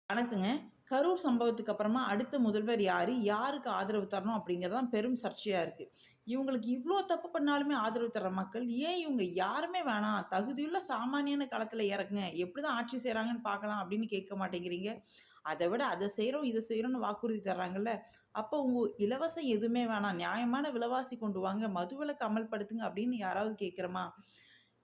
வணக்கங்க. கரூர் சம்பவத்துக்கு அப்புறமா அடுத்த முதல்வர் யாரு? யாருக்கு ஆதரவு தரணும்? அப்படிங்கிறது தான் பெரும் சர்ச்சையா இருக்கு. இவங்களுக்கு இவ்ளோ தப்பு பண்ணாலுமே ஆதரவு தர்ற மக்கள், ஏன் இவங்க யாருமே வேணாம், தகுதியுள்ள சாமானியன களத்துல இறக்குங்க, எப்படிதான் ஆட்சி செய்றாங்கன்னு பார்க்கலாம் அப்படின்னு கேட்க மாட்டேங்கிறீங்க? அத விட அத செய்றோம், இத செய்றோம்னு வாக்குறுதி தர்றாங்கல்ல. அப்போ உங்க இலவசம் எதுவுமே வேணாம், நியாயமான விலைவாசி கொண்டு வாங்க, மதுவிலக்கு அமல்படுத்துங்க அப்படின்னு யாராவது கேட்கிறோமா?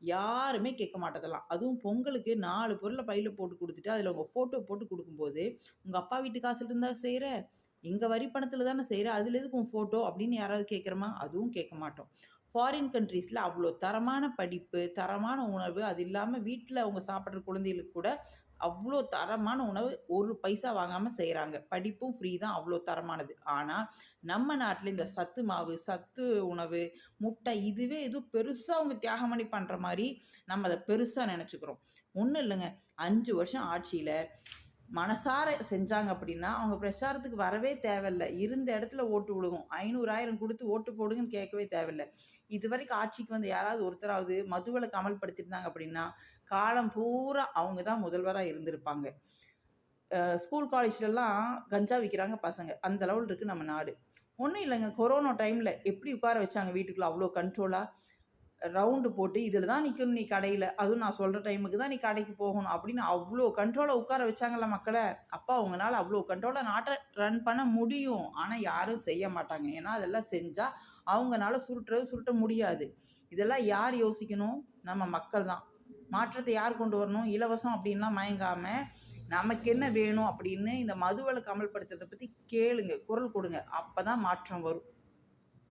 யாருமே கேட்க மாட்டதெல்லாம். அதுவும் பொங்கலுக்கு 4 பொருள பையில போட்டு குடுத்துட்டு, அதில உங்க ஃபோட்டோ போட்டு குடுக்கும்போது, "உங்க அப்பா வீட்டு காசுல இருந்தா செய்ற? எங்க வரி பணத்தில தானே செய்ற. அதில எதுக்கு உன் ஃபோட்டோ?" அப்படின்னு யாராவது கேட்கிறோமா? அதுவும் கேட்க மாட்டோம். ஃபாரின் கண்ட்ரீஸ்ல அவ்ளோ தரமான படிப்பு, தரமான உணவு, அது இல்லாம வீட்ல அவங்க சாப்பிடுற குழந்தைகளுக்கு கூட அவ்ளோ தரமான உணவு 1 பைசா வாங்காம செய்றாங்க. படிப்பும் ஃப்ரீ தான் அவ்ளோ தரமானது. ஆனா, நம்ம நாட்ல இந்த சத்து மாவு, சத்து உணவு, முட்டை இதுவே ஏதோ பெருசா அவங்க தியாகம் பண்ணி பண்ற மாரி, நம்ம அத பெருசா நெனச்சுக்கிறோம். ஒண்ணும் இல்லங்க. 5 வருஷம் ஆட்சியில மனசார செஞ்சாங்க அப்படின்னா, அவங்க பிரச்சாரத்துக்கு வரவே தேவையில்ல. இருந்த இடத்துல ஓட்டு விழுகும். 500, 1000 குடுத்து ஓட்டு போடுங்கன்னு கேட்கவே தேவையில்ல. இதுவரைக்கும் ஆட்சிக்கு வந்த யாராவது ஒருத்தராவது மதுவிலக்கு அமல்படுத்தியிருந்தாங்க அப்படின்னா, காலம் பூரா அவங்க தான் முதல்வரா இருந்திருப்பாங்க. ஸ்கூல், காலேஜ்லலாம் கஞ்சா விக்கிறாங்க பசங்க. அந்த லெவல் இருக்கு நம்ம நாடு. ஒண்ணும் இல்லங்க. கொரோனா டைம்ல எப்படி உட்கார வச்சாங்க வீட்டுக்குள்ள அவ்ளோ கண்ட்ரோலா? ரவுண்டு போட்டு இதில தான் நிக்கணும் நீ கடையில. அதுவும் நான் சொல்ற டைமுக்கு தான் நீ கடைக்கு போகணும். அப்படின்னு அவ்ளோ கண்ட்ரோலா உட்கார வச்சாங்கல்ல மக்கள. அப்ப அவங்கனால அவ்ளோ கண்ட்ரோலா நாட்ட ரன் பண்ண முடியும். ஆனா யாரும் செய்ய மாட்டாங்க. ஏன்னா அதெல்லாம் செஞ்சா அவங்கனால சுருட்ட முடியாது. இதெல்லாம் யார் யோசிக்கணும்? நம்ம மக்கள் தான். மாற்றத்தை யார் கொண்டு வரணும்? இலவசம் அப்படின்லாம் மயங்காம, நமக்கு என்ன வேணும் அப்படின்னு இந்த மதுவிலக்கு அமல்படுத்துறத பத்தி கேளுங்க. குரல் கொடுங்க. அப்பதான் மாற்றம் வரும்.